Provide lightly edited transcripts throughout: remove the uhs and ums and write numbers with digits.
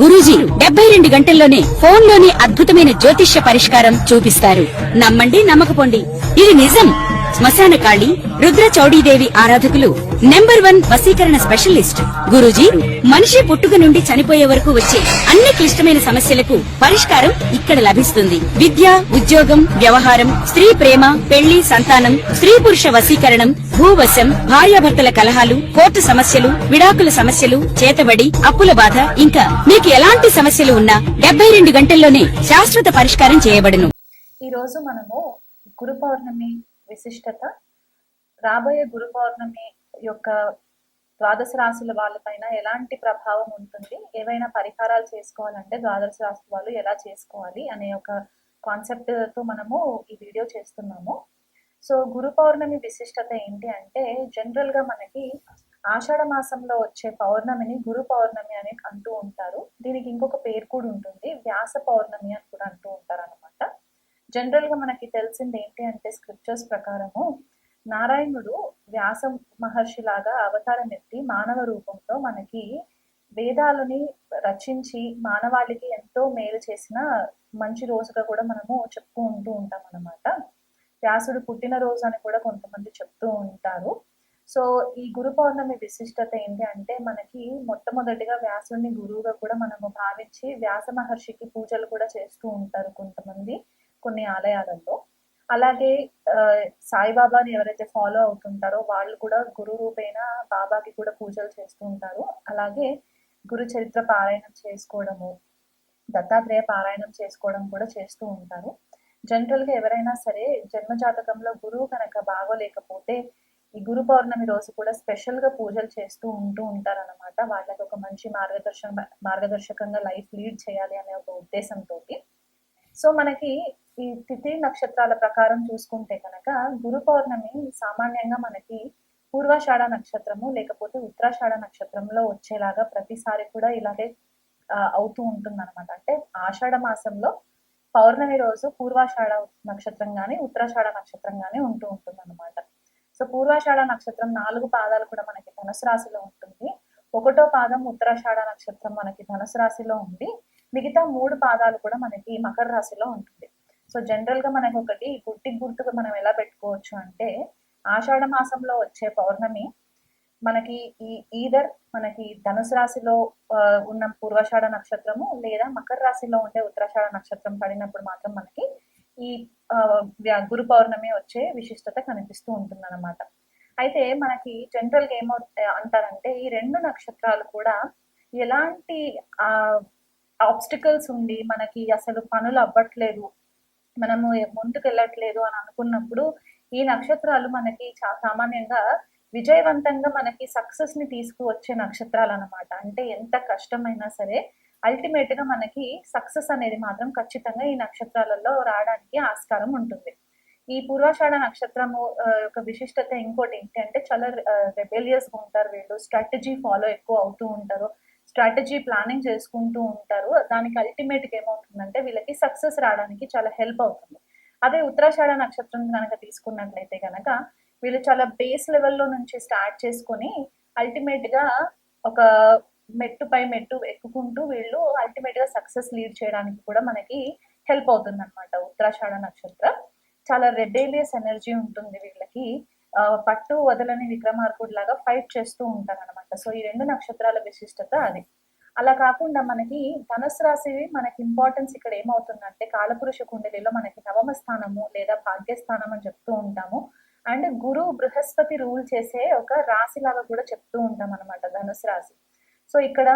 గురూజీ 72 గంటల్లోనే ఫోన్ లోని అద్భుతమైన జ్యోతిష్య పరిష్కారం చూపిస్తారు. నమ్మండి, నమ్మకపోండి, ఇది నిజం. శ్మశాన కాళి రుద్ర చౌడీదేవి ఆరాధకులు నంబర్ 1 వశీకరణ స్పెషలిస్ట్. గురూజీ మనిషి పుట్టుక నుండి చనిపోయే వరకు వచ్చే అన్ని క్లిష్టమైన సమస్యలకు పరిష్కారం ఇక్కడ లభిస్తుంది. విద్య, ఉద్యోగం, వ్యవహారం, స్త్రీ ప్రేమ, పెళ్లి, సంతానం, స్త్రీ పురుష వశీకరణం, భూవశం, భార్యాభర్తల కలహాలు, కోర్టు సమస్యలు, విడాకుల సమస్యలు, చేతబడి, అప్పుల బాధ, ఇంకా మీకు ఎలాంటి సమస్యలు ఉన్నా 72 గంటల్లోనే శాశ్వత పరిష్కారం చేయబడును. ఈ రోజు మనము గురు పౌర్ణమి విశిష్టత, రాబోయే గురు పౌర్ణమి యొక్క ద్వాదశ రాశుల వాళ్ళపైన ఎలాంటి ప్రభావం ఉంటుంది, ఏవైనా పరిహారాలు చేసుకోవాలంటే ద్వాదశ రాశి వాళ్ళు ఎలా చేసుకోవాలి అనే ఒక కాన్సెప్ట్ తో మనము ఈ వీడియో చేస్తున్నాము. సో గురు పౌర్ణమి విశిష్టత ఏంటి అంటే, జనరల్ గా మనకి ఆషాఢ మాసంలో వచ్చే పౌర్ణమిని గురు పౌర్ణమి అని అంటూ ఉంటారు. దీనికి ఇంకొక పేరు కూడా ఉంటుంది, వ్యాస పౌర్ణమి అని కూడా అంటూ ఉంటారు అనమాట. జనరల్ గా మనకి తెలిసింది ఏంటి అంటే, స్క్రిప్చర్స్ ప్రకారము నారాయణుడు వ్యాస మహర్షి లాగా అవతారం ఎత్తి మానవ రూపంలో మనకి వేదాలని రచించి మానవాళికి ఎంతో మేలు చేసిన మంచి రోజుగా కూడా మనము చెప్తూ ఉంటాం అన్నమాట. వ్యాసుడు పుట్టినరోజు అని కూడా కొంతమంది చెప్తూ ఉంటారు. సో ఈ గురు పౌర్ణమి విశిష్టత ఏంటి అంటే, మనకి మొట్టమొదటిగా వ్యాసుడిని గురువుగా కూడా మనము భావించి వ్యాస మహర్షికి పూజలు కూడా చేస్తూ ఉంటారు కొంతమంది కొన్ని ఆలయాలలో. అలాగే సాయిబాబాని ఎవరైతే ఫాలో అవుతుంటారో వాళ్ళు కూడా గురు రూపేణ బాబాకి కూడా పూజలు చేస్తూ ఉంటారు. అలాగే గురు చరిత్ర పారాయణం చేసుకోవడము, దత్తాత్రేయ పారాయణం చేసుకోవడం కూడా చేస్తూ ఉంటారు. జనరల్ గా ఎవరైనా సరే జన్మ జాతకంలో గురువు కనుక బాగోలేకపోతే ఈ గురు పౌర్ణమి రోజు కూడా స్పెషల్ గా పూజలు చేస్తూ ఉంటారు అనమాట. వాళ్ళకి ఒక మంచి మార్గదర్శకంగా లైఫ్ లీడ్ చేయాలి అనే ఒక ఉద్దేశంతో. సో మనకి ఈ తిథి నక్షత్రాల ప్రకారం చూసుకుంటే కనుక గురు పౌర్ణమి సామాన్యంగా మనకి పూర్వాషాఢ నక్షత్రము లేకపోతే ఉత్తరాషాఢ నక్షత్రంలో వచ్చేలాగా ప్రతిసారి కూడా ఇలాగే అవుతూ ఉంటుంది అనమాట. అంటే ఆషాఢ మాసంలో పౌర్ణమి రోజు పూర్వాషాఢ నక్షత్రం గాని ఉత్తరాషాఢ నక్షత్రం గాని ఉంటుంది అనమాట. సో పూర్వాషాఢ నక్షత్రం 4 పాదాలు కూడా మనకి ధనుసు రాశిలో ఉంటుంది. 1వ పాదం ఉత్తరాషాఢ నక్షత్రం మనకి ధనుసు రాశిలో ఉంది. మిగతా 3 పాదాలు కూడా మనకి మకర రాశిలో ఉంటుంది. సో జనరల్ గా మనకి ఒకటి గుర్తుగా మనం ఎలా పెట్టుకోవచ్చు అంటే, ఆషాఢ మాసంలో వచ్చే పౌర్ణమి మనకి మనకి ధనుసు రాశిలో ఉన్న పూర్వాషాఢ నక్షత్రము లేదా మకర రాశిలో ఉండే ఉత్తరాషాఢ నక్షత్రం పడినప్పుడు మాత్రం మనకి ఈ గురు పౌర్ణమి వచ్చే విశిష్టత కనిపిస్తూ ఉంటుంది అనమాట. అయితే మనకి జనరల్ గా ఏమో అంటారంటే, ఈ 2 నక్షత్రాలు కూడా ఎలాంటి ఆబ్స్టికల్స్ ఉండి మనకి అసలు పనులు అవ్వట్లేదు, మనము ముందుకు వెళ్ళట్లేదు అని అనుకున్నప్పుడు ఈ నక్షత్రాలు మనకి సామాన్యంగా విజయవంతంగా మనకి సక్సెస్ ని తీసుకువచ్చే నక్షత్రాలు అనమాట. అంటే ఎంత కష్టమైనా సరే అల్టిమేట్ గా మనకి సక్సెస్ అనేది మాత్రం ఖచ్చితంగా ఈ నక్షత్రాలలో రావడానికి ఆస్కారం ఉంటుంది. ఈ పూర్వాషాఢ నక్షత్రము యొక్క విశిష్టత ఇంకోటి ఏంటి అంటే, చాలా రెబెలియస్ గా ఉంటారు వీళ్ళు, స్ట్రాటజీ ఫాలో ఎక్కువ అవుతూ ఉంటారు, స్ట్రాటజీ ప్లానింగ్ చేసుకుంటూ ఉంటారు. దానికి అల్టిమేట్ గా ఏమవుతుందంటే వీళ్ళకి సక్సెస్ రావడానికి చాలా హెల్ప్ అవుతుంది. అదే ఉత్తరాషాఢ నక్షత్రం కనుక తీసుకున్నట్లయితే కనుక వీళ్ళు చాలా బేస్ లెవెల్లో నుంచి స్టార్ట్ చేసుకొని అల్టిమేట్ గా ఒక మెట్టు పై మెట్టు ఎక్కుకుంటూ వీళ్ళు అల్టిమేట్ గా సక్సెస్ లీడ్ చేయడానికి కూడా మనకి హెల్ప్ అవుతుంది అనమాట. ఉత్తరాషాఢ నక్షత్రం చాలా రెబేలియస్ ఎనర్జీ ఉంటుంది వీళ్ళకి, పట్టు వదలని విక్రమార్కుడు లాగా ఫైట్ చేస్తూ ఉంటారు అనమాట. సో ఈ 2 నక్షత్రాల విశిష్టత అది. అలా కాకుండా మనకి ధనుసు రాశి మనకి ఇంపార్టెన్స్ ఇక్కడ ఏమవుతుందంటే, కాలపురుష కుండలిలో మనకి 9వ స్థానము లేదా భాగ్యస్థానం అని చెప్తూ ఉంటాము. అండ్ గురు బృహస్పతి రూల్ చేసే ఒక రాశి లాగా కూడా చెప్తూ ఉంటాం అనమాట ధనుసు రాశి. సో ఇక్కడ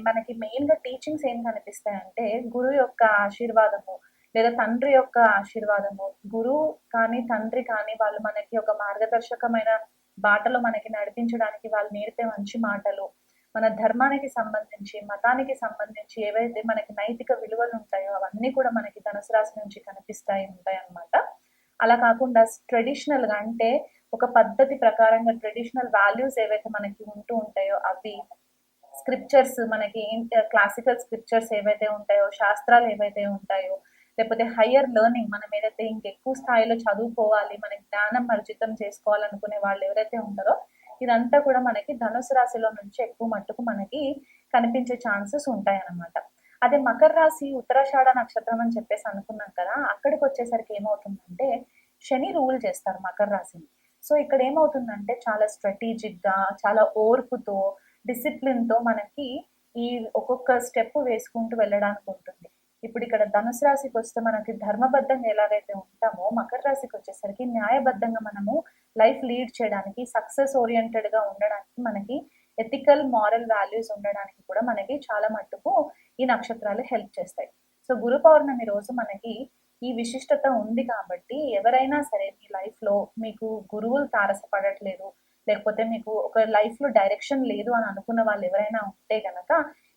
మనకి మెయిన్ గా టీచింగ్స్ ఏం కనిపిస్తాయంటే, గురు యొక్క ఆశీర్వాదము లేదా తండ్రి యొక్క ఆశీర్వాదము, గురువు కానీ తండ్రి కానీ వాళ్ళు మనకి ఒక మార్గదర్శకమైన బాటలో మనకి నడిపించడానికి వాళ్ళు నేర్పే మంచి మాటలు, మన ధర్మానికి సంబంధించి మతానికి సంబంధించి ఏవైతే మనకి నైతిక విలువలు ఉంటాయో అవన్నీ కూడా మనకి ధనుసు రాశి నుంచి ఉంటాయి అన్నమాట. అలా కాకుండా ట్రెడిషనల్ గా అంటే ఒక పద్ధతి ప్రకారంగా ట్రెడిషనల్ వాల్యూస్ ఏవైతే మనకి ఉంటాయో అవి, స్క్రిప్చర్స్ మనకి క్లాసికల్ స్క్రిప్చర్స్ ఏవైతే ఉంటాయో, శాస్త్రాలు ఏవైతే ఉంటాయో, లేకపోతే హయ్యర్ లెర్నింగ్ మనం ఏదైతే ఇంకెక్కువ స్థాయిలో చదువుకోవాలి, మనకి జ్ఞానం అర్జితం చేసుకోవాలనుకునే వాళ్ళు ఎవరైతే ఉంటారో ఇదంతా కూడా మనకి ధనుసు రాశిలో నుంచి ఎక్కువ మట్టుకు మనకి కనిపించే ఛాన్సెస్ ఉంటాయి అన్నమాట. అదే మకర రాశి ఉత్తరాషాఢ నక్షత్రం అని చెప్పేసి అనుకున్నాం కదా, అక్కడికి వచ్చేసరికి ఏమవుతుందంటే శని రూల్ చేస్తారు మకర రాశిని. సో ఇక్కడ ఏమవుతుందంటే చాలా స్ట్రాటజిక్ గా, చాలా ఓర్పుతో, డిసిప్లిన్ తో మనకి ఈ ఒక్కొక్క స్టెప్ వేసుకుంటూ వెళ్ళడానికి ఉంటుంది. ఇప్పుడు ఇక్కడ ధనుసు రాశికి వస్తే మనకి ధర్మబద్ధంగా ఎలాగైతే ఉంటామో, మకర రాశికి వచ్చేసరికి న్యాయబద్ధంగా మనము లైఫ్ లీడ్ చేయడానికి, సక్సెస్ ఓరియంటెడ్ గా ఉండడానికి, మనకి ఎథికల్ మారల్ వాల్యూస్ ఉండడానికి కూడా మనకి చాలా మట్టుకు ఈ నక్షత్రాలు హెల్ప్ చేస్తాయి. సో గురు పౌర్ణమి రోజు మనకి ఈ విశిష్టత ఉంది కాబట్టి ఎవరైనా సరే మీ లైఫ్ లో మీకు గురువులు తారసపడట్లేదు, లేకపోతే మీకు ఒక లైఫ్ లో డైరెక్షన్ లేదు అని అనుకున్న వాళ్ళు ఎవరైనా ఉంటే గనక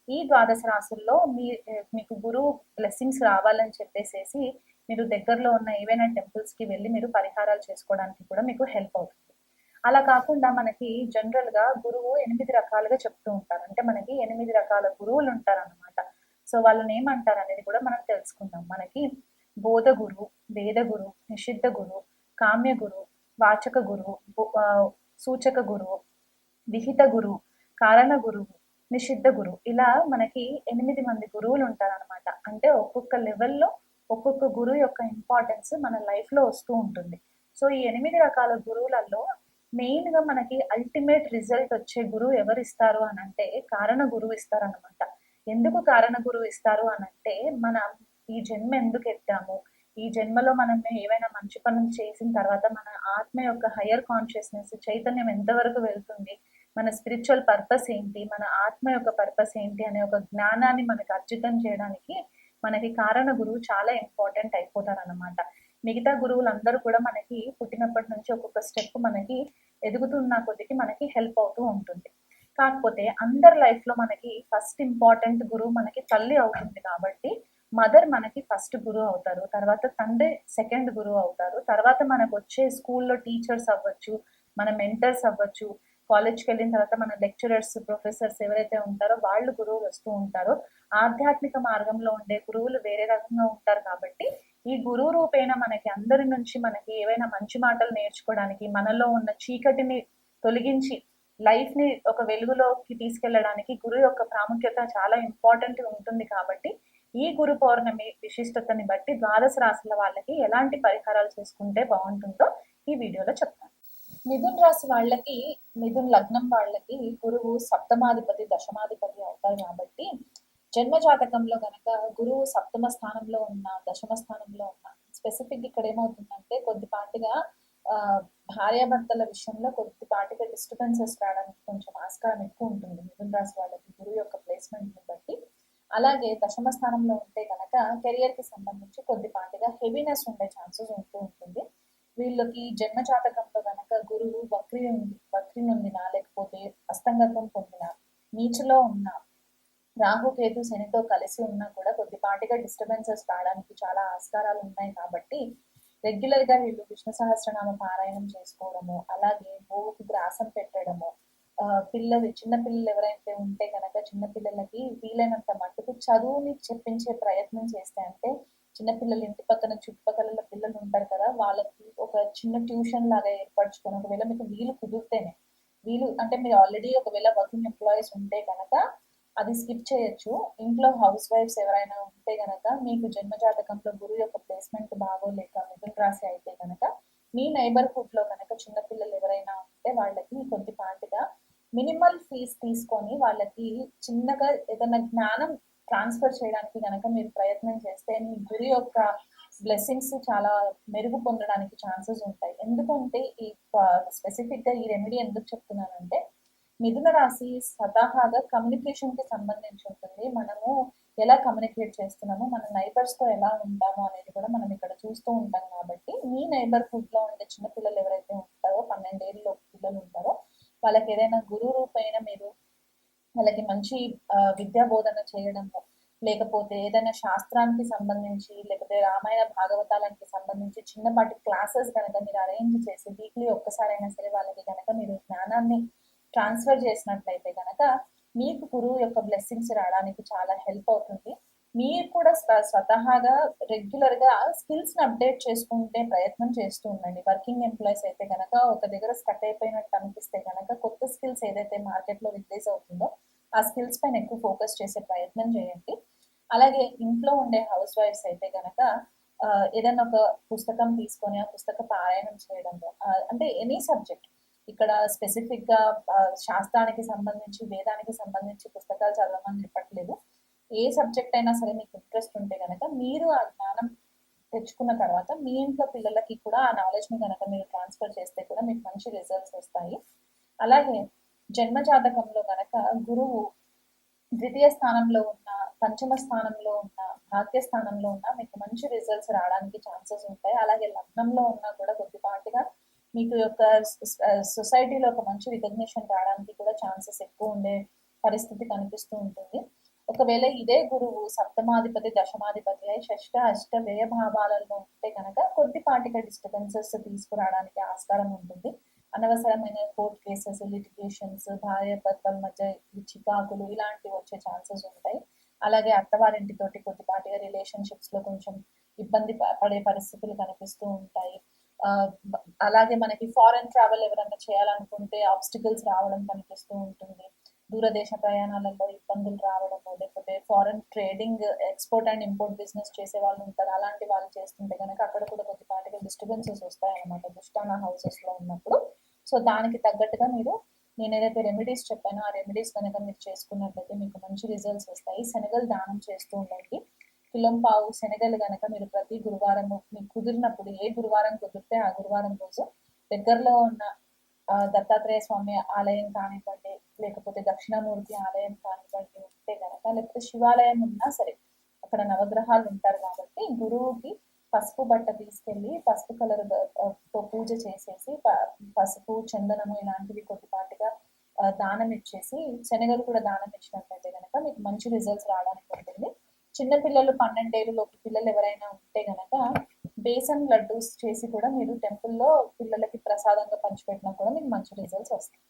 ఈ ద్వాదశ రాశుల్లో మీకు గురువు బ్లెస్సింగ్స్ రావాలని చెప్పేసేసి మీరు దగ్గరలో ఉన్న ఏవైనా టెంపుల్స్ కి వెళ్ళి మీరు పరిహారాలు చేసుకోవడానికి కూడా మీకు హెల్ప్ అవుతుంది. అలా కాకుండా మనకి జనరల్ గా గురువు 8 రకాలుగా చెప్తూ ఉంటారు. అంటే మనకి 8 రకాల గురువులు ఉంటారు అనమాట. సో వాళ్ళని ఏమంటారు అనేది కూడా మనం తెలుసుకుందాం. మనకి బోధ గురు, వేద గురు, నిషిద్ధ గురు, కామ్య గురు, వాచక గురు, సూచక గురు, విహిత గురు, కారణ గురువు, నిషిద్ధ గురువు, ఇలా మనకి 8 మంది గురువులు ఉంటారనమాట. అంటే ఒక్కొక్క లెవెల్లో ఒక్కొక్క గురువు యొక్క ఇంపార్టెన్స్ మన లైఫ్ లో వస్తూ ఉంటుంది. సో ఈ 8 రకాల గురువులలో మెయిన్ గా మనకి అల్టిమేట్ రిజల్ట్ వచ్చే గురువు ఎవరు ఇస్తారు అని అంటే కారణ గురువు ఇస్తారు అనమాట. ఎందుకు కారణ గురువు ఇస్తారు అని అంటే మనం ఈ జన్మ ఎందుకు ఎత్తాము, ఈ జన్మలో మనం ఏవైనా మంచి పనులు చేసిన తర్వాత మన ఆత్మ యొక్క హయ్యర్ కాన్షియస్నెస్ చైతన్యం ఎంతవరకు వెళ్తుంది, మన స్పిరిచువల్ పర్పస్ ఏంటి, మన ఆత్మ యొక్క పర్పస్ ఏంటి అనే ఒక జ్ఞానాన్ని మనకి అర్జితం చేయడానికి మనకి కారణ గురువు చాలా ఇంపార్టెంట్ అయిపోతారు అనమాట. మిగతా గురువులందరూ కూడా మనకి పుట్టినప్పటి నుంచి ఒక్కొక్క స్టెప్ మనకి ఎదుగుతున్న కొద్దికి మనకి హెల్ప్ అవుతూ ఉంటుంది. కాకపోతే అందరి లైఫ్ లో మనకి ఫస్ట్ ఇంపార్టెంట్ గురువు మనకి తల్లి అవుతుంది కాబట్టి మదర్ మనకి ఫస్ట్ గురువు అవుతారు, తర్వాత తండ్రి సెకండ్ గురువు అవుతారు, తర్వాత మనకు వచ్చే స్కూల్లో టీచర్స్ అవ్వచ్చు, మన మెంటర్స్ అవ్వచ్చు, కాలేజ్కి వెళ్ళిన తర్వాత మన లెక్చరర్స్, ప్రొఫెసర్స్ ఎవరైతే ఉంటారో వాళ్ళు గురువులు వస్తూ ఉంటారో. ఆధ్యాత్మిక మార్గంలో ఉండే గురువులు వేరే రకంగా ఉంటారు కాబట్టి ఈ గురువు రూపేణ మనకి అందరి నుంచి మనకి ఏవైనా మంచి మాటలు నేర్చుకోవడానికి, మనలో ఉన్న చీకటిని తొలగించి లైఫ్ ని ఒక వెలుగులోకి తీసుకెళ్లడానికి గురువు యొక్క ప్రాముఖ్యత చాలా ఇంపార్టెంట్ ఉంటుంది. కాబట్టి ఈ గురు పౌర్ణమి విశిష్టతని బట్టి ద్వాదశ రాశుల వాళ్ళకి ఎలాంటి పరిహారాలు చేసుకుంటే బాగుంటుందో ఈ వీడియోలో చెప్తాను. మిథున్ రాశి వాళ్ళకి, మిథున్ లగ్నం వాళ్ళకి గురువు సప్తమాధిపతి, దశమాధిపతి అవుతారు కాబట్టి జన్మ జాతకంలో గనక గురువు సప్తమ స్థానంలో ఉన్న, దశమ స్థానంలో ఉన్న, స్పెసిఫిక్ ఇక్కడ ఏమవుతుందంటే కొద్దిపాటిగా భార్యాభర్తల విషయంలో కొద్దిపాటిగా డిస్టర్బెన్సెస్ రావడానికి కొంచెం ఆస్కారం ఎక్కువ ఉంటుంది మిథున్ రాశి వాళ్ళకి గురువు యొక్క ప్లేస్మెంట్ ని బట్టి. అలాగే దశమ స్థానంలో ఉంటే కనుక కెరియర్ కి సంబంధించి కొద్దిపాటిగా హెవీనెస్ ఉండే ఛాన్సెస్ ఉంటూ ఉంటుంది. వీళ్ళకి జన్మ జాతకంలో గనక గురువు వక్రి నొందిన, లేకపోతే అస్తంగత్వం పొందిన, నీచులో ఉన్న, రాహుకేతు శనితో కలిసి ఉన్నా కూడా కొద్దిపాటిగా డిస్టర్బెన్సెస్ రావడానికి చాలా ఆస్కారాలు ఉన్నాయి. కాబట్టి రెగ్యులర్ గా వీళ్ళు విష్ణు సహస్రనామ పారాయణం చేసుకోవడము, అలాగే గోవుకి గ్రాసం పెట్టడము, చిన్న పిల్లలు ఎవరైతే ఉంటే కనుక చిన్నపిల్లలకి వీలైనంత మట్టుకు చదువుని చెప్పించే ప్రయత్నం చేస్తే, అంటే చిన్నపిల్లలు ఇంటి పక్కన చుట్టుపక్కల పిల్లలు ఉంటారు కదా, వాళ్ళకి ఒక చిన్న ట్యూషన్ లాగా ఏర్పరచుకొని, ఒకవేళ మీకు వీలు కుదిరితేనే, వీలు అంటే మీరు ఆల్రెడీ ఒకవేళ వర్కింగ్ ఎంప్లాయీస్ ఉంటే కనుక అది స్కిప్ చేయొచ్చు. ఇంట్లో హౌస్ వైఫ్స్ ఎవరైనా ఉంటే గనక మీకు జన్మజాతకంలో గురువు యొక్క ప్లేస్మెంట్ బాగోలేక మిథున రాశి అయితే కనుక మీ నైబర్హుడ్ లో కనుక చిన్నపిల్లలు ఎవరైనా ఉంటే వాళ్ళకి కొద్దిపాటిగా మినిమల్ ఫీజ్ తీసుకొని వాళ్ళకి చిన్నగా ఏదైనా జ్ఞానం ట్రాన్స్ఫర్ చేయడానికి కనుక మీరు ప్రయత్నం చేస్తే మీ గురు యొక్క బ్లెస్సింగ్స్ చాలా మెరుగు పొందడానికి ఛాన్సెస్ ఉంటాయి. ఎందుకంటే ఈ స్పెసిఫిక్ గా ఈ రెమెడీ ఎందుకు చెప్తున్నానంటే మిథున రాశి స్వతహాగా కమ్యూనికేషన్ కి సంబంధించి ఉంటుంది. మనము ఎలా కమ్యూనికేట్ చేస్తున్నాము, మన నైబర్స్ తో ఎలా ఉంటాము అనేది కూడా మనం ఇక్కడ చూస్తూ ఉంటాం. కాబట్టి మీ నైబర్హుడ్ లో ఉండే చిన్న పిల్లలు ఎవరైతే ఉంటారో, 12 ఏళ్ళలో పిల్లలు ఉంటారో, వాళ్ళకి ఏదైనా గురువు రూపైన మీరు వాళ్ళకి మంచి విద్యా బోధన చేయడము, లేకపోతే ఏదైనా శాస్త్రానికి సంబంధించి, లేకపోతే రామాయణ భాగవతాలకి సంబంధించి చిన్నపాటి క్లాసెస్ కనుక మీరు అరేంజ్ చేసి వీక్లీ ఒక్కసారైనా సరే వాళ్ళకి కనుక మీరు జ్ఞానాన్ని ట్రాన్స్ఫర్ చేసినట్లయితే కనుక మీకు గురువు యొక్క బ్లెస్సింగ్స్ రావడానికి చాలా హెల్ప్ అవుతుంది. మీరు కూడా స్వతహాగా రెగ్యులర్ గా స్కిల్స్ ని అప్డేట్ చేసుకుంటే ప్రయత్నం చేస్తూ ఉండండి. వర్కింగ్ ఎంప్లాయీస్ అయితే గనక ఒక దగ్గర స్టక్ అయిపోయినట్టు అనిపిస్తే గనక కొత్త స్కిల్స్ ఏదైతే మార్కెట్ లో రిలీజ్ అవుతుందో ఆ స్కిల్స్ పైన ఎక్కువ ఫోకస్ చేసే ప్రయత్నం చేయండి. అలాగే ఇంట్లో ఉండే హౌస్ వైఫ్స్ అయితే గనక ఏదైనా ఒక పుస్తకం తీసుకొని ఆ పుస్తక పారాయణం చేయడం, అంటే ఎనీ సబ్జెక్ట్, ఇక్కడ స్పెసిఫిక్ గా శాస్త్రానికి సంబంధించి వేదానికి సంబంధించి పుస్తకాలు చదవమని చెప్పట్లేదు. ఏ సబ్జెక్ట్ అయినా సరే మీకు ఇంట్రెస్ట్ ఉంటే కనుక మీరు ఆ జ్ఞానం తెచ్చుకున్న తర్వాత మీ ఇంట్లో పిల్లలకి కూడా ఆ నాలెడ్జ్ ని కనుక మీరు ట్రాన్స్ఫర్ చేస్తే కూడా మీకు మంచి రిజల్ట్స్ వస్తాయి. అలాగే జన్మ జాతకంలో కనుక గురువు ద్వితీయ స్థానంలో ఉన్న, పంచమ స్థానంలో ఉన్న, భాగ్య స్థానంలో ఉన్న మీకు మంచి రిజల్ట్స్ రావడానికి ఛాన్సెస్ ఉంటాయి. అలాగే లగ్నంలో ఉన్నా కూడా కొద్దిపాటిగా మీకు యొక్క సొసైటీలో ఒక మంచి రికగ్నిషన్ రావడానికి కూడా ఛాన్సెస్ ఎక్కువ ఉండే పరిస్థితి కనిపిస్తూ ఉంటుంది. ఒకవేళ ఇదే గురువు సప్తమాధిపతి దశమాధిపతి అయి షష్ట అష్ట వ్యయ భావాలలో ఉంటే కనుక కొద్దిపాటిగా డిస్టర్బెన్సెస్ తీసుకురావడానికి ఆస్కారం ఉంటుంది. అనవసరమైన కోర్ట్ కేసెస్, లిటిగేషన్స్, భార్య భర్తల మధ్య చికాకులు ఇలాంటివి వచ్చే ఛాన్సెస్ ఉంటాయి. అలాగే అత్తవారింటితోటి కొద్దిపాటిగా రిలేషన్షిప్స్ లో కొంచెం ఇబ్బంది పడే పరిస్థితులు కనిపిస్తూ ఉంటాయి. అలాగే మనకి ఫారెన్ ట్రావెల్ ఎవరైనా చేయాలనుకుంటే ఆబ్స్టికల్స్ రావడం కనిపిస్తూ ఉంటుంది. దూరదేశ ప్రయాణాలలో ఇబ్బందులు రావడము, లేకపోతే foreign trading, export and import business చేసే వాళ్ళు ఉంటారు. అలాంటి వాళ్ళు చేస్తుంటే కనుక అక్కడ కూడా కొద్దిపాటిగా డిస్టర్బెన్సెస్ వస్తాయి అన్నమాట దుష్టాన హౌసెస్ లో ఉన్నప్పుడు. సో దానికి తగ్గట్టుగా మీరు నేను ఏదైతే రెమెడీస్ చెప్పానో ఆ రెమెడీస్ కనుక మీరు చేసుకున్నట్లయితే మీకు మంచి రిజల్ట్స్ వస్తాయి. శనగలు దానం చేస్తూ ఉండండి. కిలం పావు శనగలు కనుక మీరు ప్రతి గురువారం మీకు కుదిరినప్పుడు, ఏ గురువారం కుదిరితే ఆ గురువారం రోజు దగ్గరలో ఉన్న దత్తాత్రేయ స్వామి ఆలయం కానివ్వండి, లేకపోతే దక్షిణామూర్తి ఆలయం కానివ్వండి ఉంటే కనుక, లేకపోతే శివాలయం ఉన్నా సరే, అక్కడ నవగ్రహాలు ఉంటారు కాబట్టి గురువుకి పసుపు బట్ట తీసుకెళ్లి పసుపు కలర్ తో పూజ చేసేసి పసుపు, చందనము ఇలాంటివి కొద్దిపాటిగా దానం ఇచ్చేసి శనగలు కూడా దానం ఇచ్చినట్లయితే కనుక మీకు మంచి రిజల్ట్స్ రావడానికి ఉంటుంది. చిన్నపిల్లలు 12 ఏళ్ళలోపు పిల్లలు ఎవరైనా ఉంటే గనక బేసన్ లడ్డూస్ చేసి కూడా మీరు టెంపుల్లో పిల్లలకి ప్రసాదంగా పంచిపెట్టినా కూడా మీకు మంచి రిజల్ట్స్ వస్తాయి.